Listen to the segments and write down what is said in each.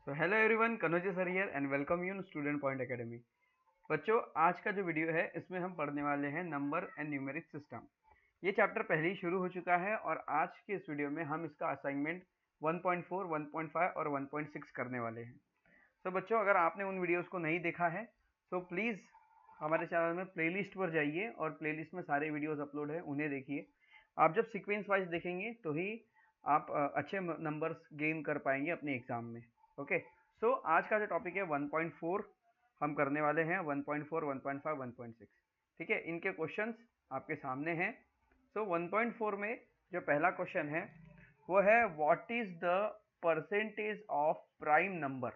So hello everyone, Kanoj sir here and welcome you student point academy. बच्चों, आज का जो वीडियो है इसमें हम पढ़ने वाले हैं नंबर एंड न्यूमेरिक सिस्टम। ये चैप्टर पहले ही शुरू हो चुका है और आज के इस वीडियो में हम इसका असाइनमेंट 1.4, 1.5 और 1.6 करने वाले हैं। तो बच्चों, अगर आपने उन वीडियोस को नहीं देखा है तो प्लीज़ हमारे चैनल में प्लेलिस्ट पर जाइए और प्लेलिस्ट में सारे वीडियोस अपलोड है, उन्हें देखिए। आप जब सीक्वेंस वाइज देखेंगे तो ही आप अच्छे नंबर्स गेन कर पाएंगे अपने एग्जाम में। ओके, सो आज का जो टॉपिक है 1.4 हम करने वाले हैं। 1.4, 1.5, 1.6, ठीक है। इनके क्वेश्चंस आपके सामने हैं। सो 1.4 में जो पहला क्वेश्चन है वो है what is the percentage of prime number.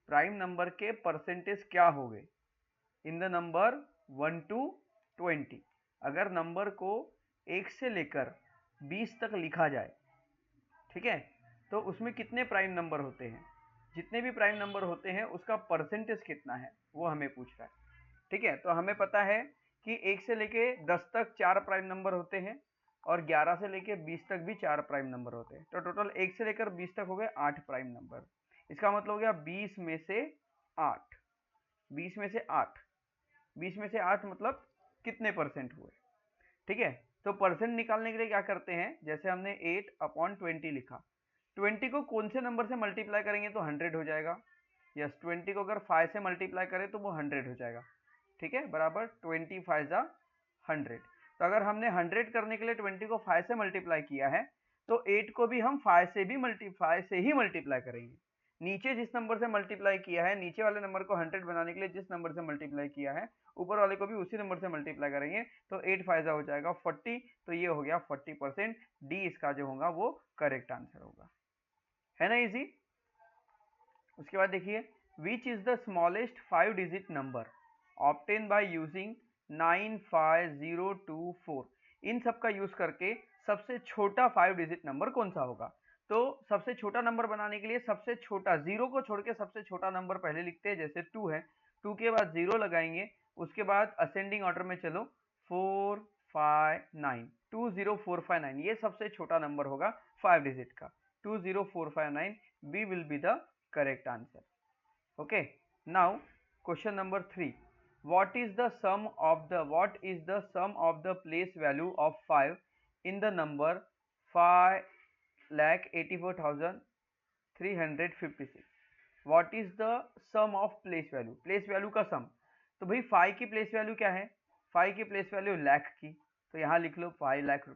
Prime number के परसेंटेज क्या हो गए इन द नंबर 1 to 20। अगर नंबर को 1 से लेकर 20 तक लिखा जाए, ठीक है, तो उसमें कितने प्राइम नंबर होते हैं। जितने भी प्राइम नंबर होते हैं उसका परसेंटेज कितना है वो हमें पूछ रहा है। ठीक है, तो हमें पता है कि 1 से लेके 10 तक 4 प्राइम नंबर होते हैं और 11 से लेके 20 तक भी 4 प्राइम नंबर होते हैं। तो टोटल 1 से लेकर 20 तक हो गए 8 प्राइम नंबर। इसका मतलब हो गया 20 में से 8। 20 में से 8, 20 में से 8 मतलब कितने परसेंट हुए। ठीक है, तो परसेंट निकालने के लिए क्या करते हैं, जैसे हमने 8/20 लिखा, 20 को कौन से नंबर से मल्टीप्लाई करेंगे तो 100 हो जाएगा। यस, 20 को अगर 5 से मल्टीप्लाई करें तो वो 100 हो जाएगा। ठीक है, बराबर 20 5 जा 100। तो अगर हमने 100 करने के लिए 20 को 5 से मल्टीप्लाई किया है तो 8 को भी हम 5 से ही मल्टीप्लाई करेंगे। नीचे जिस नंबर से मल्टीप्लाई किया है, नीचे वाले नंबर को 100 बनाने के लिए जिस नंबर से मल्टीप्लाई किया है, ऊपर वाले को भी उसी नंबर से मल्टीप्लाई करेंगे। तो 8 फायदा हो जाएगा 40। तो ये हो गया 40%। डी इसका जो होगा वो करेक्ट आंसर होगा, है ना, इजी। उसके बाद देखिए, विच is the smallest 5 digit number obtain by using 95024। इन सब का यूज करके सबसे छोटा 5 डिजिट नंबर कौन सा होगा। तो सबसे छोटा नंबर बनाने के लिए सबसे छोटा, जीरो को छोड़ के सबसे छोटा नंबर पहले लिखते हैं। जैसे 2 है, 2 के बाद 0 लगाएंगे, उसके बाद असेंडिंग ऑर्डर में चलो 459, 20459, ये सबसे छोटा नंबर होगा 5 डिजिट का, 20459। B will be the correct answer. Okay, now question number 3, what is the sum of the place value of 5 in the number 5,84,356। What is the sum of place value, place value का सम। तो भाई 5 की place value क्या है, 5 की place value lakh की, तो यहाँ लिख लो 5 लाख।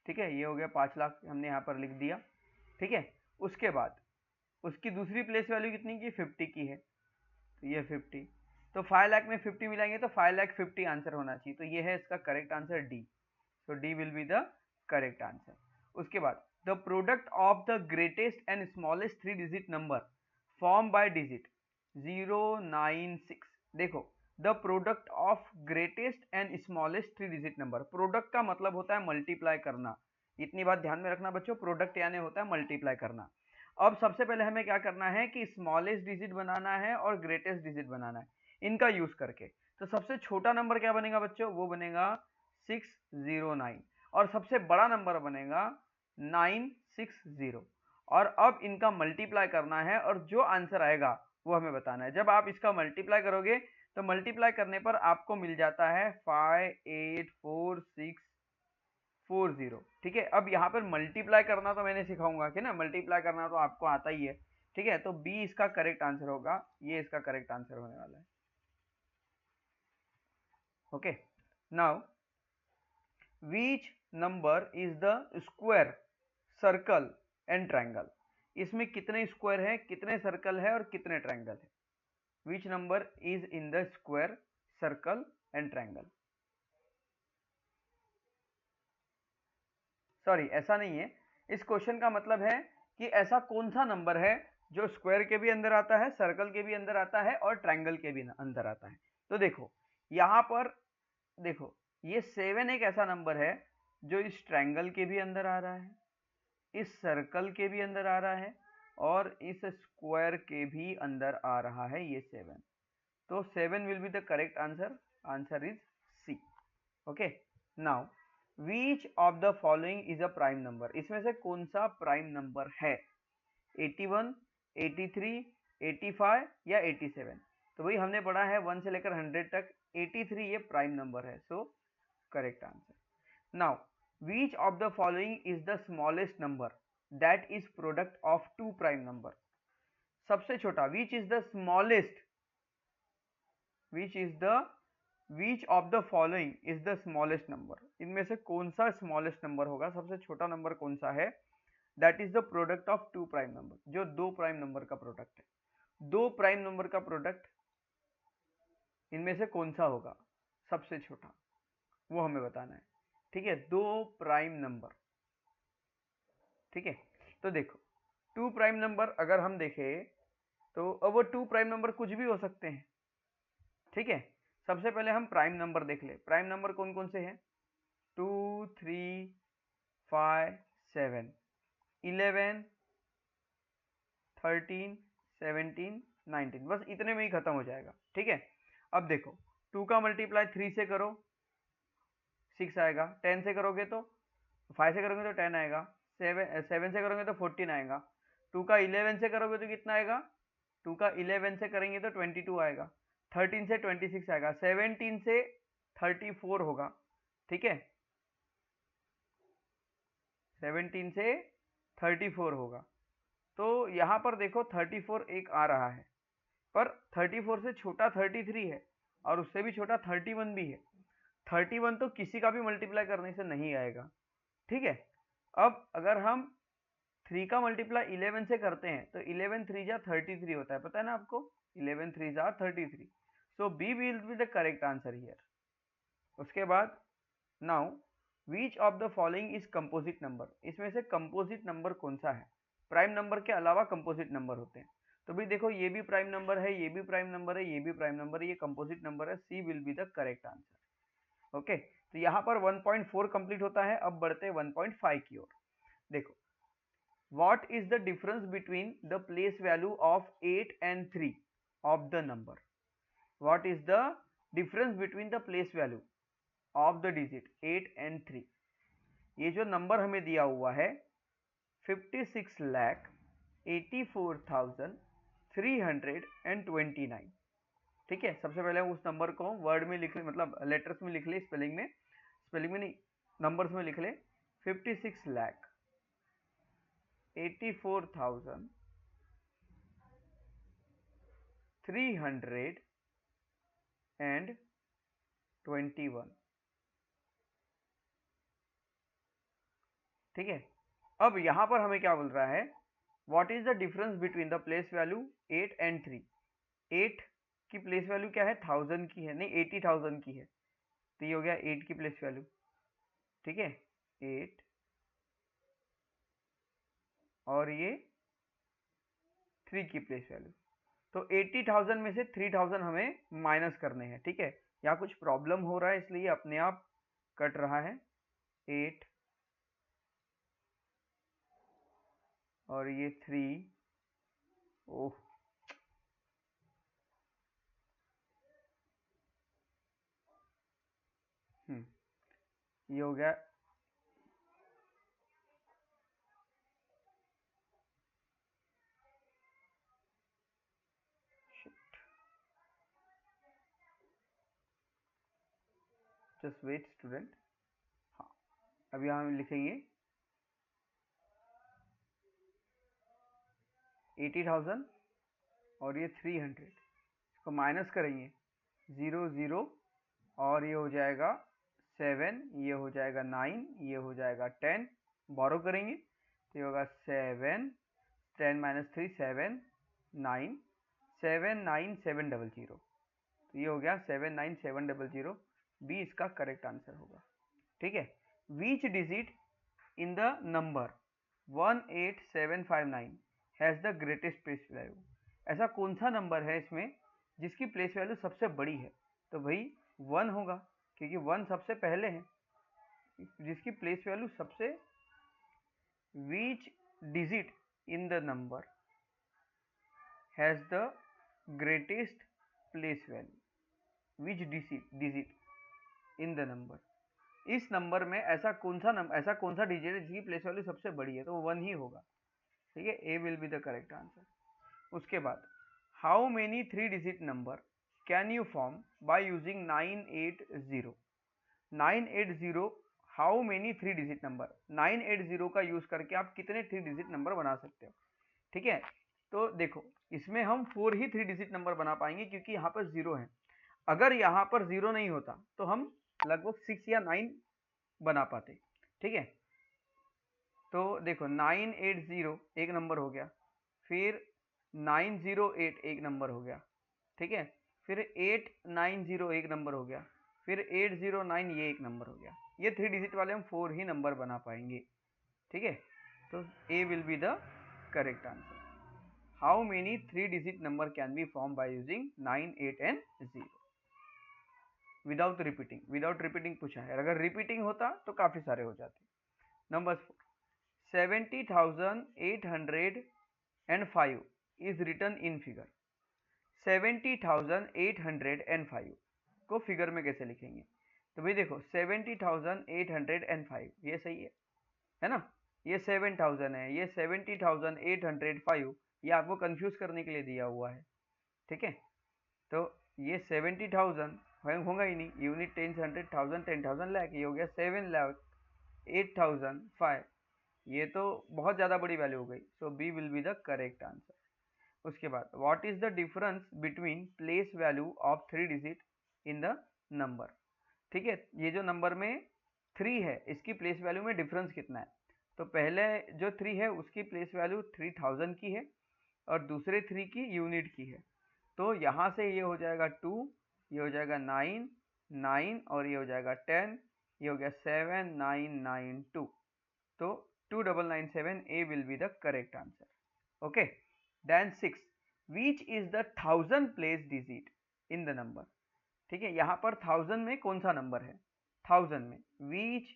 ठीक है, ये हो गया 5 लाख, हमने यहाँ पर लिख दिया। ठीक है, उसके बाद उसकी दूसरी प्लेस वैल्यू कितनी की, 50 की है, तो ये 50। तो 5 लाख में 50 मिलाएंगे तो 5,50,000 आंसर होना चाहिए। तो ये है इसका correct answer D. So D will be the correct answer. उसके बाद the product of the greatest and smallest 3 digit number form bye digit 096। देखो, the product of greatest and smallest 3 digit number, product का मतलब होता है multiply करना। इतनी बात ध्यान में रखना बच्चों, प्रोडक्ट यानी होता है मल्टीप्लाई करना। अब सबसे पहले हमें क्या करना है कि स्मॉलेस्ट डिजिट बनाना है और ग्रेटेस्ट डिजिट बनाना है, इनका यूज करके। तो सबसे छोटा नंबर क्या बनेगा बच्चों, वो बनेगा 609 और सबसे बड़ा नंबर बनेगा 960। और अब इनका मल्टीप्लाई करना है और जो आंसर आएगा वो हमें बताना है। जब आप इसका मल्टीप्लाई करोगे तो मल्टीप्लाई करने पर आपको मिल जाता है 584,640। ठीक है, अब यहाँ पर मल्टीप्लाई करना तो मैंने सिखाऊंगा कि ना, मल्टीप्लाई करना तो आपको आता ही है। ठीक है, तो बी इसका करेक्ट आंसर होगा, ये इसका करेक्ट आंसर होने वाला है। Okay, now which number is the square, circle and triangle. इसमें कितने स्क्वायर है, कितने सर्कल है और कितने ट्रायंगल है। Which number is in the square, circle and triangle. Sorry, ऐसा नहीं है। इस क्वेश्चन का मतलब है कि ऐसा कौन सा नंबर है जो स्क्वायर के भी अंदर आता है, सर्कल के भी अंदर आता है और ट्रायंगल के भी अंदर आता है। तो देखो यहाँ पर, देखो ये 7 एक ऐसा नंबर है जो इस ट्रायंगल के भी अंदर आ रहा है, इस सर्कल के भी अंदर आ रहा है और इस स्क्वायर के भी अंदर आ रहा है, ये 7। तो 7 will be the correct answer, answer is C. Okay, now which of the following is a prime number. इसमें से कौन सा प्राइम नंबर है, 81, 83, 85 या 87। तो वही हमने पढ़ा है 1 से लेकर 100 तक, 83 ये प्राइम नंबर है, so correct answer. Now which of the following is the smallest number that is product of two prime number? सबसे छोटा, which is the smallest, which of the following is the smallest number? इनमें से कौन सा smallest number होगा, सबसे छोटा number कौन सा है? That is the product of two prime number, जो दो प्राइम नंबर का प्रोडक्ट है। दो प्राइम नंबर का प्रोडक्ट इनमें से कौन सा होगा सबसे छोटा, वो हमें बताना है। ठीक है, दो प्राइम नंबर। ठीक है, तो देखो टू प्राइम नंबर अगर हम देखें तो अब वो टू प्राइम नंबर कुछ भी हो सकते हैं। ठीक है, सबसे पहले हम प्राइम नंबर देख ले। प्राइम नंबर कौन कौन से हैं? 2, 3, 5, 7, 11, 13, 17, 19, बस इतने में ही खत्म हो जाएगा। ठीक है, अब देखो 2 का मल्टीप्लाई 3 से करो 6 आएगा, 10 से करोगे तो 5 से करोगे तो 10 आएगा, 7 से करोगे तो 14 आएगा, 2 का 11 से करोगे तो कितना आएगा? 2 का 11 से करेंगे तो 22 आएगा, 13 से 26 आएगा, 17 से 34 होगा। ठीक है, 17 से 34 होगा। तो यहाँ पर देखो 34 एक आ रहा है, पर 34 से छोटा 33 है और उससे भी छोटा 31 भी है। 31 तो किसी का भी मल्टीप्लाई करने से नहीं आएगा। ठीक है, अब अगर हम 3 का मल्टीप्लाई 11 से करते हैं तो 11 3 जा 33 होता है, पता है ना आपको? 11 3 जा 33, so B will be the correct answer here. उसके बाद now which of the following is composite number? इसमें से कंपोजिट नंबर कौन सा है? प्राइम नंबर के अलावा कंपोजिट नंबर होते हैं। तो भाई देखो ये भी प्राइम नंबर है, ये भी प्राइम नंबर है, ये भी प्राइम नंबर है, ये कंपोजिट नंबर है, C will be the correct answer. Okay, तो यहाँ पर 1.4 कंप्लीट होता है। अब बढ़ते हैं 1.5 की ओर। देखो what is the difference between the place value of 8 and 3 of the number? What is the difference between the place value of the digit 8 and 3? ये जो नंबर हमें दिया हुआ है 56,84,329। ठीक है, सबसे पहले उस नंबर को वर्ड में लिख ले, मतलब लेटर्स में लिख ले, स्पेलिंग में नहीं, नंबर्स में लिख ले। 56,84,321। ठीक है, अब यहां पर हमें क्या बोल रहा है? What is the difference between the place value 8 and 3? 8 की प्लेस वैल्यू क्या है? 1000 की है, नहीं 80,000 की है, तो ये हो गया 8 की प्लेस वैल्यू। ठीक है, 8 और ये 3 की प्लेस वैल्यू। तो 80,000 में से 3000 हमें माइनस करने हैं। ठीक है, यहाँ कुछ प्रॉब्लम हो रहा है इसलिए अपने आप कट रहा है। 8 और ये 3, ओह ये हो गया जस्ट वेट स्टूडेंट। हाँ, अब यहाँ हम लिखेंगे 80,000 और ये 300, इसको माइनस करेंगे 0 0 और ये हो जाएगा 7, ये हो जाएगा 9, ये हो जाएगा 10, बोरो करेंगे तो ये होगा 7, 10 - 3 7, 9, 7 9 7 0 0, तो ये हो गया 7 9 7 0 0, बी इसका करेक्ट आंसर होगा। ठीक है, which digit in the number 18759 has the greatest place value? ऐसा कौन सा नंबर है इसमें जिसकी प्लेस वैल्यू सबसे बड़ी है? तो भाई 1 होगा, क्योंकि 1 सबसे पहले है, जिसकी प्लेस वैल्यू सबसे। Which digit in the number has the greatest place value? Which digit in the number, इस नंबर में ऐसा कौन सा डिजिट है जिसकी प्लेस वैल्यू सबसे बड़ी है? तो 1 ही होगा। ठीक है, A will be the correct answer. उसके बाद how many 3 digit number can you form by using 980? 980 how many 3 digit number, 980 का यूज करके आप कितने 3 डिजिट नंबर बना सकते हो। ठीक है, तो देखो इसमें हम 4 ही 3 डिजिट नंबर बना पाएंगे क्योंकि यहाँ पर 0 है। अगर यहाँ पर 0 नहीं होता तो हम लगभग 6 या 9 बना पाते। ठीक है, तो देखो 980 एक नंबर हो गया, फिर 908 एक नंबर हो गया। ठीक है, फिर 890 एक नंबर हो गया, फिर 809 ये एक नंबर हो गया। ये 3 डिजिट वाले हम 4 ही नंबर बना पाएंगे। ठीक है, तो A will be the correct answer. How many 3 digit number can be form by using 9, 8 and 0 without repeating. Without repeating पूछा है, अगर रिपीटिंग होता तो काफी सारे हो जाते। Number 4, 70,805 is written in figure। 70,805 को फिगर में कैसे लिखेंगे? तो भाई देखो 70,805 ये सही है ना, ये 7,000 है, ये 70,805 ये आपको कंफ्यूज करने के लिए दिया हुआ है। ठीक है, तो ये 70,000 होगा ही नहीं, यूनिट 10, 100,000, 10,000 लाख, ये हो गया 7 लाख 8,005, ये तो बहुत ज़्यादा बड़ी वैल्यू हो गई। So B will be the correct answer. उसके बाद what is the difference between place value of 3 digit in the number. ठीक है, ये जो नंबर में 3 है इसकी प्लेस वैल्यू में डिफरेंस कितना है? तो पहले जो 3 है उसकी प्लेस वैल्यू 3000 की है और दूसरे 3 की यूनिट की है। तो यहाँ से ये हो जाएगा 2, ये हो जाएगा 9, 9 और ये हो जाएगा 10, ये हो गया 7992। तो 2997 A will be the correct answer. Okay, then 6, which is the 1000 place digit in the number। ठीक है, यहाँ पर 1000 में कौन सा नंबर है? 1000 में which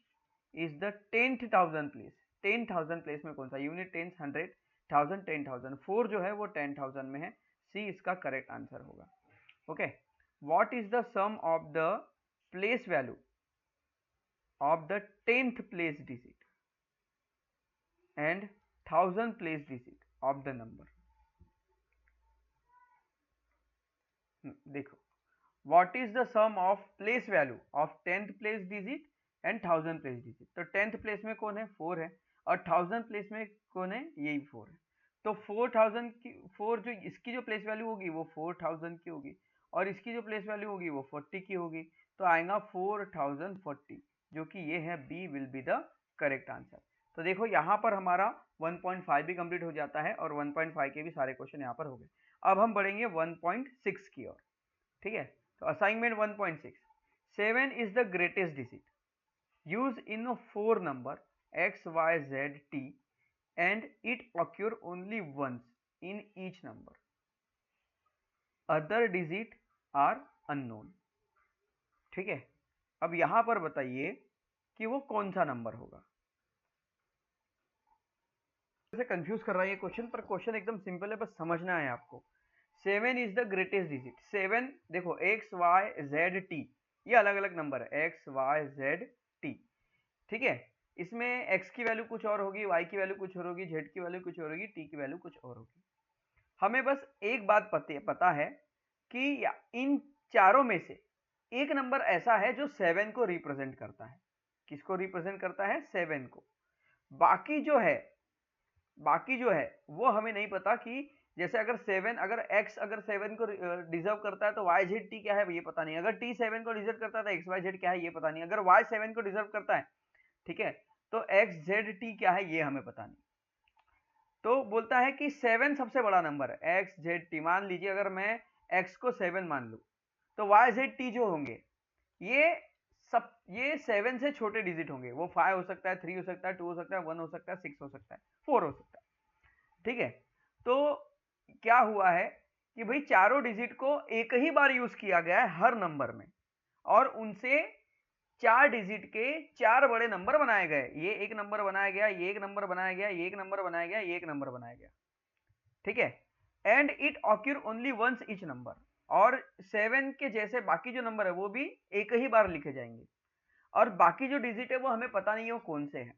is the 10,000 place, 10,000 place में कौन सा? यूनिट 10, 100,000, 10,000, 4 जो है वो 10,000 में है। सी इसका करेक्ट आंसर होगा। Okay, what is the sum of the place value of the 10th place digit and 1000 place digit of the number। देखो what is the sum of place value of 10th place digit and 1000 place digit। तो 10th place में कौन है? 4 है, और 1000 place में कौन है? यही 4 है। तो 4000 की 4 जो इसकी जो प्लेस वैल्यू होगी वो 4000 की होगी और इसकी जो प्लेस वैल्यू होगी वो 40 की होगी। तो आएगा 4040, जो कि ये है B will be the correct answer. तो देखो यहाँ पर हमारा 1.5 भी कंप्लीट हो जाता है और 1.5 के भी सारे क्वेश्चन यहाँ पर हो गए। अब हम बढ़ेंगे 1.6 की ओर। ठीक है, तो assignment 1.6, 7 is the greatest digit, use in 4 number x y z t and it occur only once in each number, other digit are unknown। ठीक है, अब यहां पर बताइए कि वो कौन सा नंबर होगा। से कंफ्यूज कर रहा है ये क्वेश्चन, पर क्वेश्चन एकदम सिंपल है, बस समझना है आपको। 7 इज द ग्रेटेस्ट डिजिट। 7 देखो x y z t ये अलग अलग नंबर है, x y z t। ठीक है, इसमें x की वैल्यू कुछ और होगी, y की वैल्यू कुछ और होगी, z की वैल्यू कुछ और होगी, t की वैल्यू कुछ और होगी। हमें बस एक बात पता है कि इन चारों में से एक नंबर ऐसा है जो 7 को रिप्रेजेंट करता है। किसको रिप्रेजेंट करता है? 7 को। बाकी जो है वो हमें नहीं पता कि जैसे अगर 7 अगर x अगर 7 को डिजर्व करता है तो y z t क्या है ये पता नहीं। अगर t 7 को डिजर्व करता है तो x y z क्या है ये पता नहीं। अगर y 7 को डिजर्व करता है, ठीक है, तो x z t क्या है ये हमें पता नहीं। तो बोलता है कि 7 सबसे बड़ा नंबर है, x z t। मान लीजिए अगर मैं x को 7 मान लूं तो y z t जो होंगे ये 7 से छोटे डिजिट होंगे। वो 5 हो सकता है, 3 हो सकता है, 2 हो सकता है, 1 हो सकता है, 6 हो सकता है, 4 हो सकता है। ठीक है, तो क्या हुआ है कि भाई चारों डिजिट को एक ही बार यूज किया गया है हर नंबर में, और उनसे 4 डिजिट के 4 बड़े नंबर बनाए गए। ये एक नंबर बनाया गया, ये एक नंबर बनाया गया, ये एक नंबर बनाया गया, ये एक नंबर बनाया गया। ठीक है, and it occur only once each number. और 7 के जैसे बाकी जो नंबर है वो भी एक ही बार लिखे जाएंगे, और बाकी जो डिजिट है वो हमें पता नहीं है वो कौन से हैं।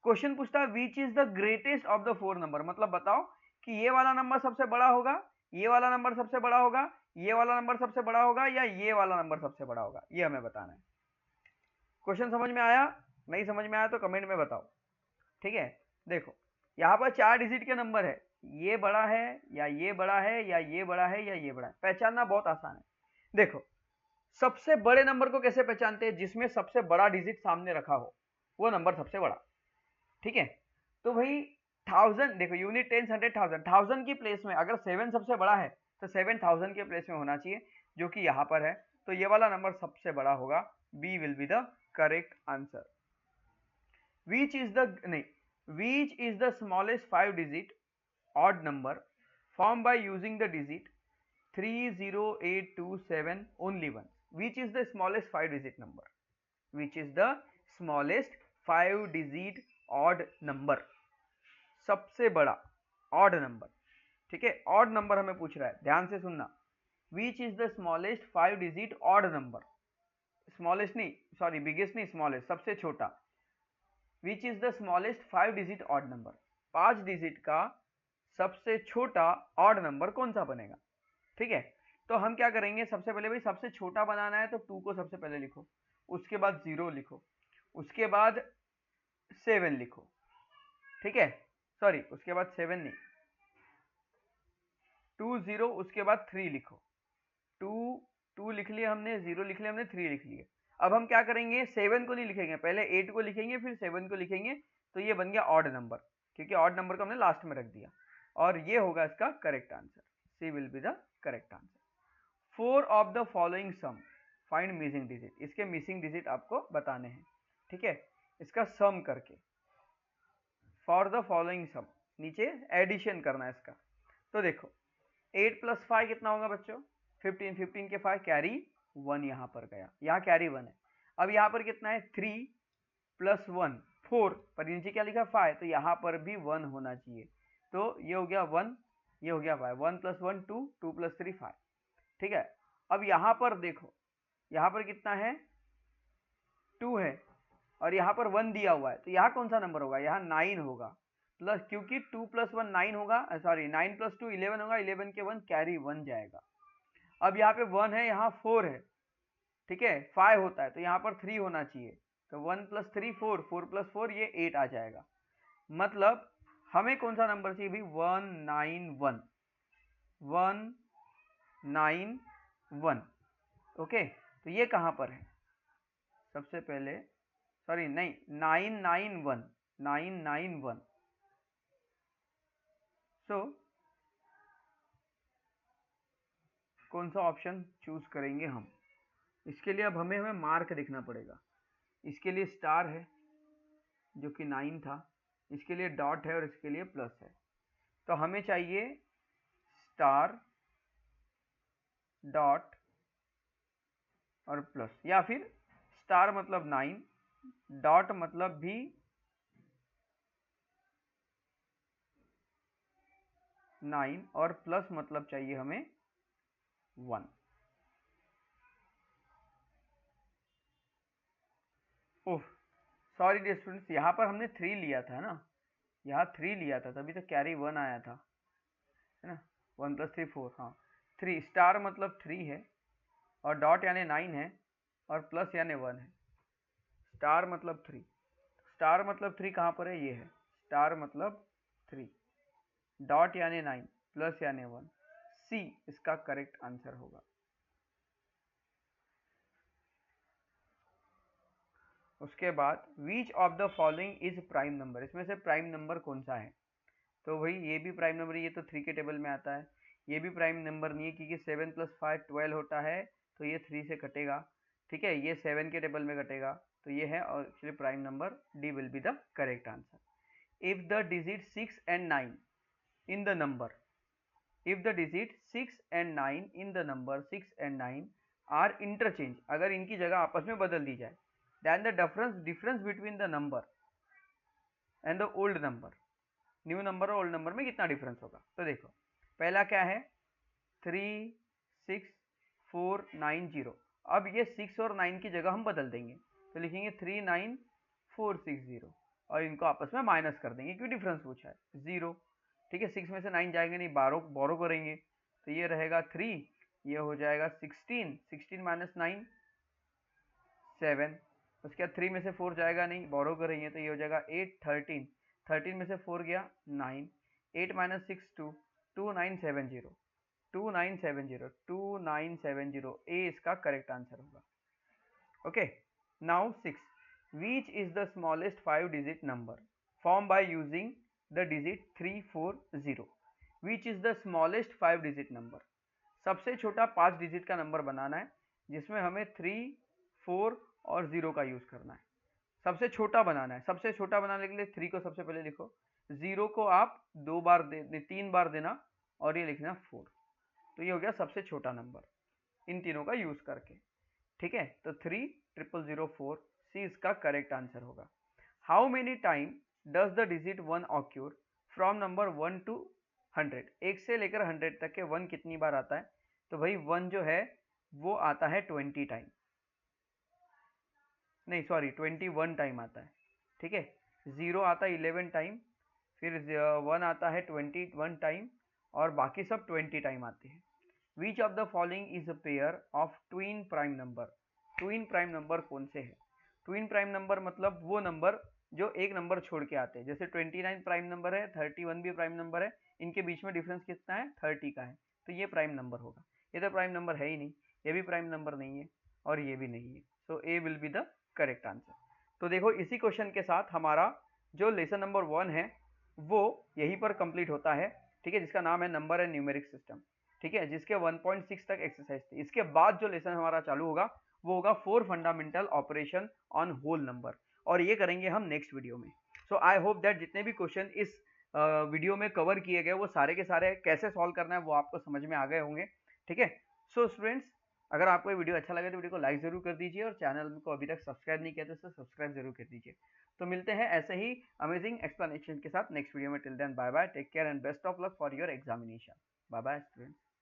क्वेश्चन पूछता है विच is the greatest of the 4 number, मतलब बताओ कि ये वाला नंबर सबसे बड़ा होगा, ये वाला नंबर सबसे बड़ा होगा, ये वाला नंबर सबसे बड़ा होगा, या ये वाला नंबर सबसे बड़ा होगा, ये हमें बताना है। क्वेश्चन समझ में आया? नहीं समझ में आया तो कमेंट में बताओ, ठीक है। देखो यहाँ पर 4 डिजिट के नंबर है, ये बड़ा है या ये बड़ा है या ये बड़ा है या ये बड़ा है, पहचानना बहुत आसान है। देखो सबसे बड़े नंबर को कैसे पहचानते हैं? जिसमें सबसे बड़ा डिजिट सामने रखा हो वो नंबर सबसे बड़ा, ठीक है। तो भाई 1000, देखो यूनिट, 10, 100, 1000 की प्लेस में अगर 7 सबसे बड़ा है तो 7000 के प्लेस में होना चाहिए, जो कि यहाँ पर है। तो ये वाला नंबर सबसे बड़ा होगा, B will be the correct answer. Which is the नहीं, which is the smallest 5 digit odd number form by using the digit 30827 only one. Which is the smallest 5 digit number? Which is the smallest 5 digit odd number? सबसे बड़ा odd number, ठीक है। odd number हमें पूछ रहा है, ध्यान से सुनना। Which is the smallest 5 digit odd number? smallest नहीं, सॉरी biggest नहीं, smallest सबसे छोटा। Which is the smallest 5 digit odd number? 5 digit का सबसे छोटा odd number कौन सा बनेगा, ठीक है। तो हम क्या करेंगे, सबसे पहले भाई सबसे छोटा बनाना है तो 2 को सबसे पहले लिखो, उसके बाद 0 लिखो, उसके बाद 7 लिखो, ठीक है। सॉरी उसके बाद 7 नहीं, 2 0, उसके बाद 3 लिखो, 2 लिख लिया हमने, 0 लिख लिया हमने, 3 लिख लिया। अब हम क्या करेंगे, 7 को नहीं लिखेंगे, पहले 8 को लिखेंगे फिर 7 को लिखेंगे, तो ये बन गया ऑड नंबर, क्योंकि ऑड नंबर को हमने लास्ट में रख दिया, और ये होगा इसका correct answer. C will be the correct answer. 4 of the following sum find missing digit, इसके मिसिंग डिजिट आपको बताने हैं, ठीक है। इसका सम करके फॉर द फॉलोइंग सम, नीचे एडिशन करना है इसका। तो देखो 8 + 5 कितना होगा बच्चों, 15, 15 के 5 कैरी 1 यहाँ पर गया, यहाँ कैरी 1 है। अब यहाँ पर कितना है, 3 + 1 4, पर नीचे क्या लिखा 5, तो यहाँ पर भी 1 होना चाहिए। तो ये हो गया 1, ये हो गया 5, 1 + 1 2, 2 + 3 5, ठीक है। अब यहाँ पर देखो, यहाँ पर कितना है, 2 है, और यहाँ पर 1 दिया हुआ है, तो यहाँ कौन सा नंबर होगा, यहाँ 9 होगा, प्लस, क्योंकि 2 + 1 9 होगा, सॉरी 9 + 2 11 होगा, 11 के 1 कैरी 1 जाएगा। अब यहाँ पे 1 है, यहाँ 4 है, ठीक है, 5 होता है तो यहाँ पर 3 होना चाहिए, तो 1 + 3 4, 4 + 4 ये 8 आ जाएगा। मतलब हमें कौन सा नंबर चाहिए भी, 191, 191, ओके। तो ये कहाँ पर है, सबसे पहले, सॉरी नहीं, 991, 991। सो कौन सा ऑप्शन चूज करेंगे हम, इसके लिए अब हमें मार्क देखना पड़ेगा। इसके लिए स्टार है जो कि 9 था, इसके लिए डॉट है और इसके लिए प्लस है। तो हमें चाहिए स्टार, डॉट और प्लस, या फिर स्टार मतलब 9, डॉट मतलब भी 9, और प्लस मतलब चाहिए हमें 1। ओह सॉरी डियर स्टूडेंट्स, यहाँ पर हमने 3 लिया था ना, यहाँ 3 लिया था, तभी तो कैरी 1 आया था, है ना। 1 + 3 4, हाँ 3, स्टार मतलब 3 है, और डॉट यानी 9 है, और प्लस यानी 1 है। स्टार मतलब 3, स्टार मतलब 3 कहाँ पर है, ये है, स्टार मतलब 3, डॉट यानी 9, प्लस यानी 1, सी इसका करेक्ट आंसर होगा। उसके बाद विच of the following is prime number, इसमें से प्राइम नंबर कौन सा है। तो भाई ये भी प्राइम नंबर, ये तो 3 के टेबल में आता है, ये भी प्राइम नंबर नहीं है, क्योंकि 7 + 5 12 होता है, तो ये 3 से कटेगा, ठीक है, ये 7 के टेबल में कटेगा, तो ये है, और actually prime number D will be the correct answer. If the digit 6 and 9 in the number, if the digit 6 and 9 in the number 6 and 9 are interchange, अगर इनकी जगह आपस में बदल दी जाए, then the difference between the number and the old number, new number और old number में कितना डिफरेंस होगा। तो देखो पहला क्या है, 3 6 4 9 0, अब ये 6 और 9 की जगह हम बदल देंगे, तो लिखेंगे 3 9 4 6 0, और इनको आपस में माइनस कर देंगे क्योंकि डिफरेंस पूछा है 0, ठीक है, 6 में से 9 जाएंगे नहीं, बोरो करेंगे, तो ये रहेगा 3, ये हो जाएगा 16, 16 माइनस 9 7, उसके बाद 3 में से 4 जाएगा नहीं, बोरो करेंगे, तो ये हो जाएगा 8, 13, 13 में से 4 गया 9, 8 माइनस 6 2, 2970, 2970, 2970, ए इसका करेक्ट आंसर होगा। Okay, now 6, which is the smallest 5 digit number formed by using the digit 340, which is the smallest 5 digit number, सबसे छोटा 5 डिजिट का नंबर बनाना है जिसमें हमें 3, 4 और 0 का यूज करना है। सबसे छोटा बनाना है, सबसे छोटा बनाने के लिए 3 को सबसे पहले लिखो, 0 को आप 2 बार 3 बार देना और ये लिखना 4, तो ये हो गया सबसे छोटा नंबर इन तीनों का यूज करके। ठीक है, तो 30004 सी इसका करेक्ट आंसर होगा। How many time does the digit 1 occur from number 1 to 100, 1 से लेकर 100 तक के 1 कितनी बार आता है? तो भाई 1 जो है वो आता है 20 टाइम, नहीं सॉरी 21 टाइम आता है। ठीक है, 0 आता है 11 टाइम, फिर 1 आता है 21 टाइम और बाकी सब 20 टाइम आते हैं। Which of the following is a pair of twin prime number? Twin prime number कौन से है? ट्विन प्राइम नंबर मतलब वो नंबर जो एक नंबर छोड़ के आते हैं, जैसे 29 प्राइम नंबर है, 31 भी प्राइम नंबर है, इनके बीच में डिफरेंस कितना है? 30 का है, तो ये प्राइम नंबर होगा। ये तो प्राइम नंबर है ही नहीं, ये भी प्राइम नंबर नहीं है और ये भी नहीं है, so A will be the correct answer. तो देखो इसी क्वेश्चन के साथ हमारा जो लेसन नंबर 1 है वो यहीं पर कंप्लीट होता है। ठीक है, जिसका नाम है नंबर एंड न्यूमेरिक सिस्टम। ठीक है, जिसके 1.6 तक एक्सरसाइज थी। इसके बाद जो लेसन हमारा चालू होगा वो होगा 4 fundamental operation on whole number, और ये करेंगे हम नेक्स्ट वीडियो में। सो आई होप दैट जितने भी क्वेश्चन इस वीडियो में कवर किए गए वो सारे के सारे कैसे सॉल्व करना है वो आपको समझ में आ गए होंगे। ठीक है, सो स्टूडेंट्स अगर आपको ये वीडियो अच्छा लगे तो वीडियो को लाइक जरूर कर दीजिए और चैनल को अभी तक सब्सक्राइब नहीं किया तो इसे सब्सक्राइब जरूर कर दीजिए। तो मिलते हैं ऐसे ही अमेजिंग एक्सप्लेनेशन के साथ नेक्स्ट वीडियो में। Till then bye bye, take care and best of luck for your examination. Bye bye students.